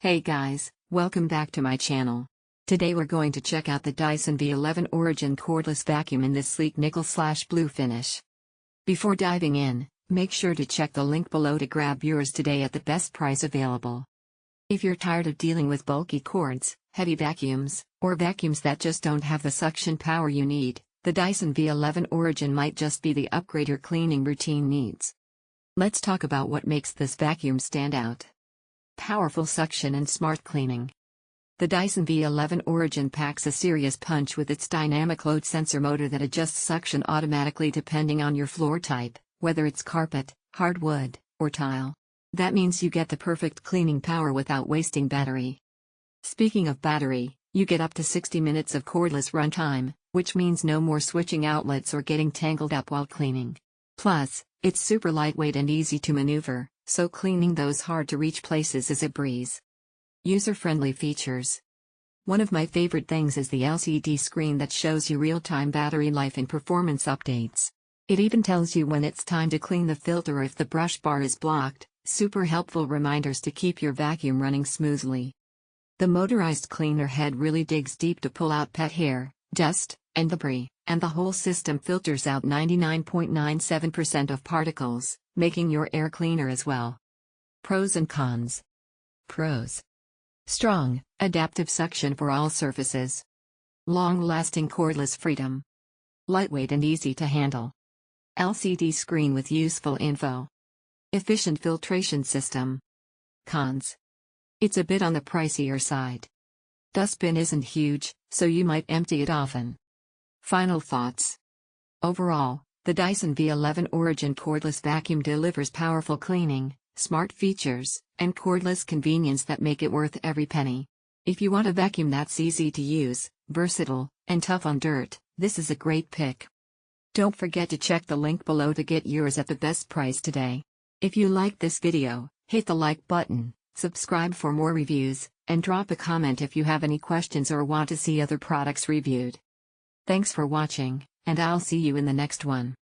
Hey guys, welcome back to my channel. Today we're going to check out the Dyson V11 Origin cordless vacuum in this sleek nickel/blue finish. Before diving in, make sure to check the link below to grab yours today at the best price available. If you're tired of dealing with bulky cords, heavy vacuums, or vacuums that just don't have the suction power you need, the Dyson V11 Origin might just be the upgrade your cleaning routine needs. Let's talk about what makes this vacuum stand out. Powerful suction and smart cleaning. The Dyson V11 Origin packs a serious punch with its dynamic load sensor motor that adjusts suction automatically depending on your floor type, whether it's carpet, hardwood, or tile. That means you get the perfect cleaning power without wasting battery. Speaking of battery, you get up to 60 minutes of cordless runtime, which means no more switching outlets or getting tangled up while cleaning. Plus, it's super lightweight and easy to maneuver, so cleaning those hard-to-reach places is a breeze. User-friendly features. One of my favorite things is the LCD screen that shows you real-time battery life and performance updates. It even tells you when it's time to clean the filter or if the brush bar is blocked, super helpful reminders to keep your vacuum running smoothly. The motorized cleaner head really digs deep to pull out pet hair, dust, and debris, and the whole system filters out 99.97% of particles, making your air cleaner as well. Pros and cons. Pros. Strong, adaptive suction for all surfaces. Long-lasting cordless freedom. Lightweight and easy to handle. LCD screen with useful info. Efficient filtration system. Cons. It's a bit on the pricier side. Dustbin isn't huge, so you might empty it often. Final thoughts. Overall, the Dyson V11 Origin cordless vacuum delivers powerful cleaning, smart features, and cordless convenience that make it worth every penny. If you want a vacuum that's easy to use, versatile, and tough on dirt, this is a great pick. Don't forget to check the link below to get yours at the best price today. If you liked this video, hit the like button, subscribe for more reviews, and drop a comment if you have any questions or want to see other products reviewed. Thanks for watching, and I'll see you in the next one.